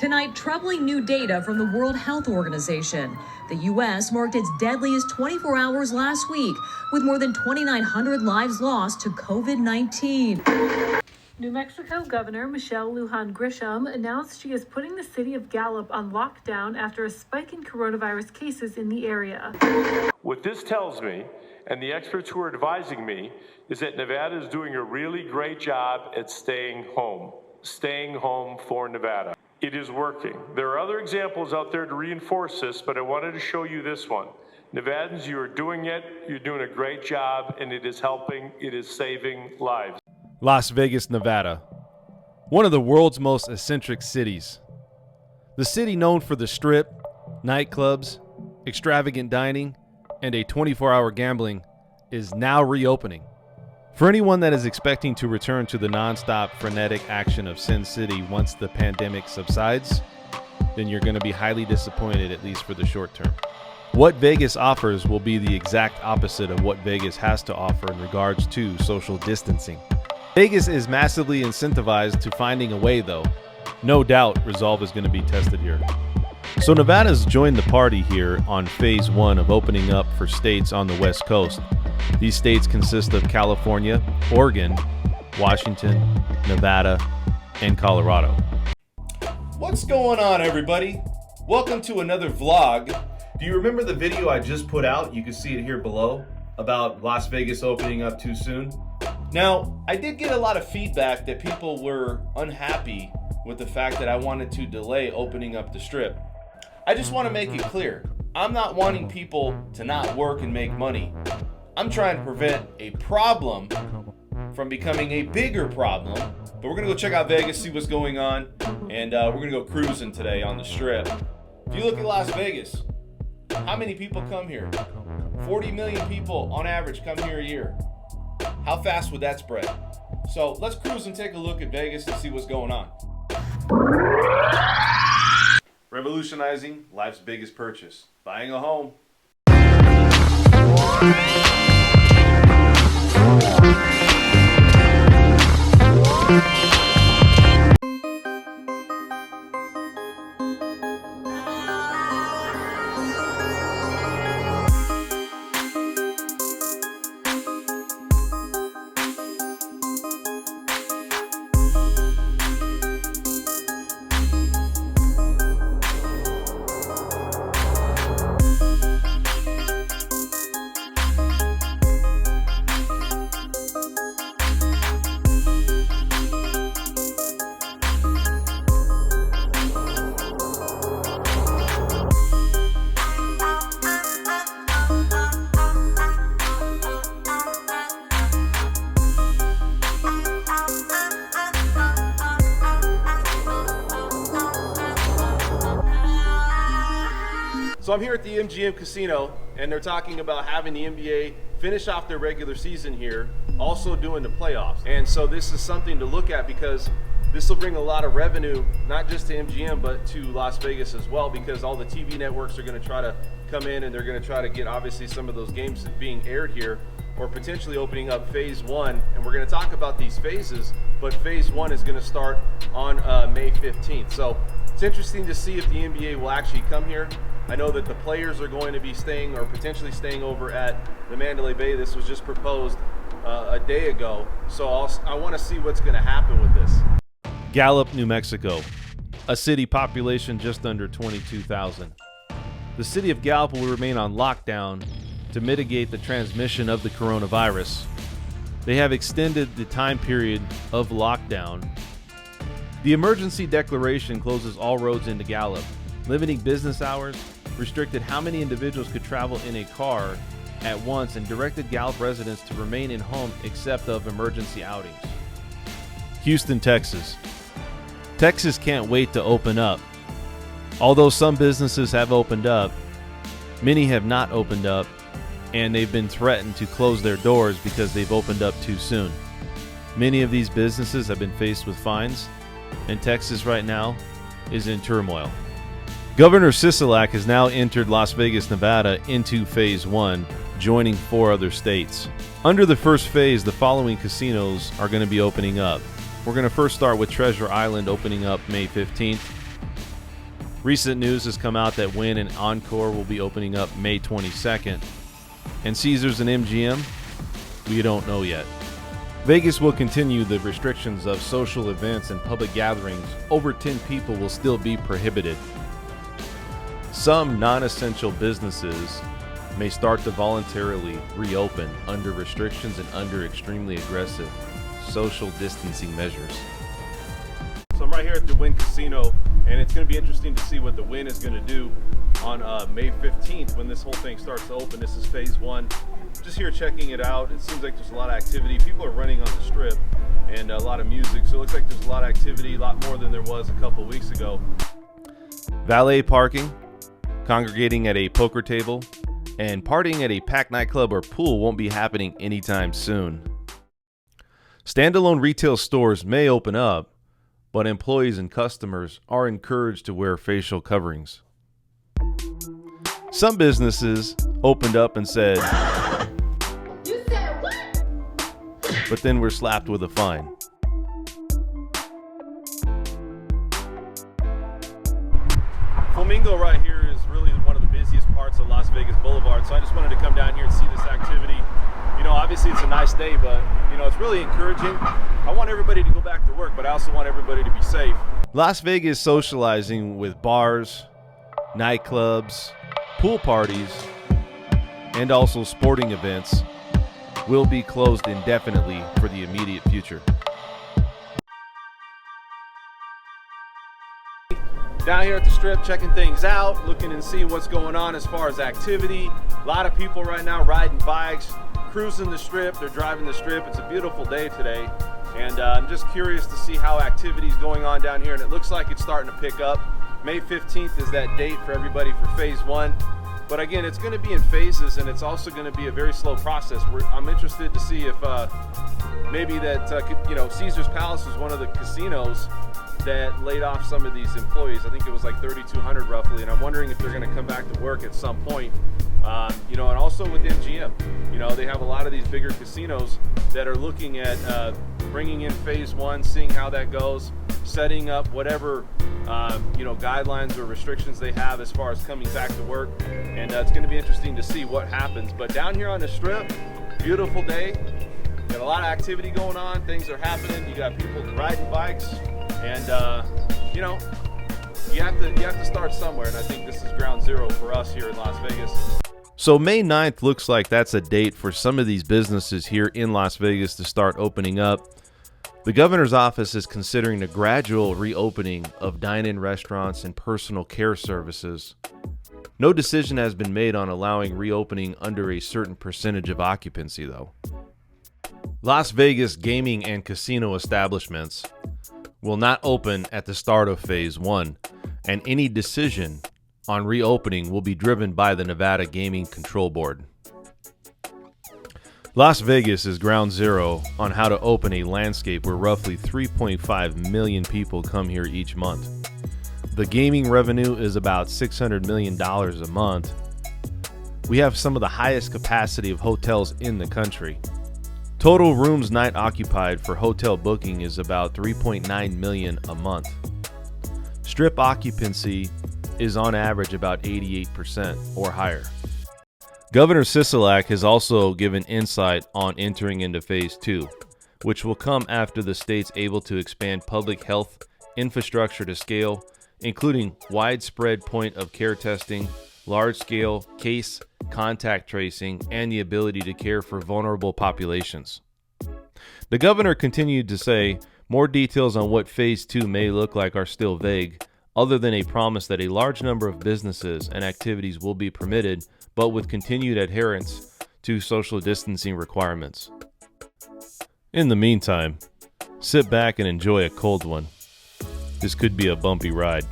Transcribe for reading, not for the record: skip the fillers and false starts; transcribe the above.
Tonight, troubling new data from the World Health Organization. The U.S. marked its deadliest 24 hours last week, with more than 2,900 lives lost to COVID-19. New Mexico Governor Michelle Lujan Grisham announced she is putting the city of Gallup on lockdown after a spike in coronavirus cases in the area. What this tells me, and the experts who are advising me, is that Nevada is doing a really great job at staying home for Nevada. It is working. There are other examples out there to reinforce this, but I wanted to show you this one. Nevadans, you are doing it. You're doing a great job, and it is helping. It is saving lives. Las Vegas, Nevada, one of the world's most eccentric cities. The city known for the Strip, nightclubs, extravagant dining, and a 24-hour gambling is now reopening. For anyone that is expecting to return to the nonstop frenetic action of Sin City once the pandemic subsides, then you're going to be highly disappointed, at least for the short term. What Vegas offers will be the exact opposite of what Vegas has to offer in regards to social distancing. Vegas is massively incentivized to finding a way, though. No doubt resolve is going to be tested here. So Nevada's joined the party here on phase 1 of opening up for states on the West Coast. These states consist of California, Oregon, Washington, Nevada, and Colorado. What's going on, everybody? Welcome to another vlog. Do you remember the video I just put out? You can see it here below about Las Vegas opening up too soon. Now, I did get a lot of feedback that people were unhappy with the fact that I wanted to delay opening up the Strip. I just want to make it clear, I'm not wanting people to not work and make money. I'm trying to prevent a problem from becoming a bigger problem. But we're going to go check out Vegas, see what's going on, and we're going to go cruising today on the Strip. If you look at Las Vegas, how many people come here? 40 million people on average come here a year. How fast would that spread? So let's cruise and take a look at Vegas and see what's going on. Revolutionizing life's biggest purchase, buying a home. So I'm here at the MGM Casino, and they're talking about having the NBA finish off their regular season here, also doing the playoffs. And so this is something to look at because this will bring a lot of revenue, not just to MGM, but to Las Vegas as well, because all the TV networks are going to try to come in and they're going to try to get obviously some of those games being aired here, or potentially opening up phase 1. And we're going to talk about these phases, but phase 1 is going to start on May 15th. So it's interesting to see if the NBA will actually come here. I know that the players are going to be staying or potentially staying over at the Mandalay Bay. This was just proposed a day ago. So I want to see what's going to happen with this. Gallup, New Mexico, a city population just under 22,000. The city of Gallup will remain on lockdown to mitigate the transmission of the coronavirus. They have extended the time period of lockdown. The emergency declaration closes all roads into Gallup, limiting business hours, restricted how many individuals could travel in a car at once, and directed Gallup residents to remain in home except of emergency outings. Houston, Texas. Texas can't wait to open up. Although some businesses have opened up, many have not opened up, and they've been threatened to close their doors because they've opened up too soon. Many of these businesses have been faced with fines, and Texas right now is in turmoil. Governor Sisolak has now entered Las Vegas, Nevada into phase 1, joining 4 other states. Under the first phase, the following casinos are going to be opening up. We're going to first start with Treasure Island opening up May 15th. Recent news has come out that Wynn and Encore will be opening up May 22nd. And Caesars and MGM, we don't know yet. Vegas will continue the restrictions of social events and public gatherings. Over 10 people will still be prohibited. Some non-essential businesses may start to voluntarily reopen under restrictions and under extremely aggressive social distancing measures. So I'm right here at the Wynn Casino, and it's going to be interesting to see what the Wynn is going to do on May 15th when this whole thing starts to open. This is phase one. Just here checking it out. It seems like there's a lot of activity. People are running on the strip and a lot of music, so it looks like there's a lot of activity, a lot more than there was a couple weeks ago. Valet parking, congregating at a poker table, and partying at a packed nightclub or pool won't be happening anytime soon. Standalone retail stores may open up, but employees and customers are encouraged to wear facial coverings. Some businesses opened up and said, You said what? but then were slapped with a fine. Flamingo right here is really one of the busiest parts of Las Vegas Boulevard, so I just wanted to come down here and see this activity. You know, obviously it's a nice day, but you know, it's really encouraging. I want everybody to go back to work, but I also want everybody to be safe. Las Vegas socializing with bars, nightclubs, pool parties, and also sporting events will be closed indefinitely for the immediate future. Down here at the strip, checking things out, looking and see what's going on as far as activity. A lot of people right now riding bikes, cruising the strip, they're driving the strip. It's a beautiful day today, and I'm just curious to see how activity is going on down here, and it looks like it's starting to pick up. May 15th is that date for everybody for phase one. But again, it's going to be in phases, and it's also going to be a very slow process. I'm interested to see if maybe that, you know, Caesars Palace was one of the casinos that laid off some of these employees. I think it was like 3,200 roughly, and I'm wondering if they're going to come back to work at some point. You know, and also with MGM, you know, they have a lot of these bigger casinos that are looking at bringing in phase one, seeing how that goes, setting up whatever you know, guidelines or restrictions they have as far as coming back to work, and it's going to be interesting to see what happens. But down here on the strip, beautiful day, got a lot of activity going on, things are happening, you got people riding bikes, and you know, you have to start somewhere, and I think this is ground zero for us here in Las Vegas. So May 9th looks like that's a date for some of these businesses here in Las Vegas to start opening up. The governor's office is considering a gradual reopening of dine-in restaurants and personal care services. No decision has been made on allowing reopening under a certain percentage of occupancy, though. Las Vegas gaming and casino establishments will not open at the start of phase one, and any decision on reopening will be driven by the Nevada Gaming Control Board. Las Vegas is ground zero on how to open a landscape where roughly 3.5 million people come here each month. The gaming revenue is about $600 million a month. We have some of the highest capacity of hotels in the country. Total rooms night occupied for hotel booking is about 3.9 million a month. Strip occupancy is on average about 88% or higher. Governor Sisolak has also given insight on entering into phase two, which will come after the state's able to expand public health infrastructure to scale, including widespread point of care testing, large-scale case contact tracing, and the ability to care for vulnerable populations. The governor continued to say more details on what phase two may look like are still vague, other than a promise that a large number of businesses and activities will be permitted, but with continued adherence to social distancing requirements. In the meantime, sit back and enjoy a cold one. This could be a bumpy ride.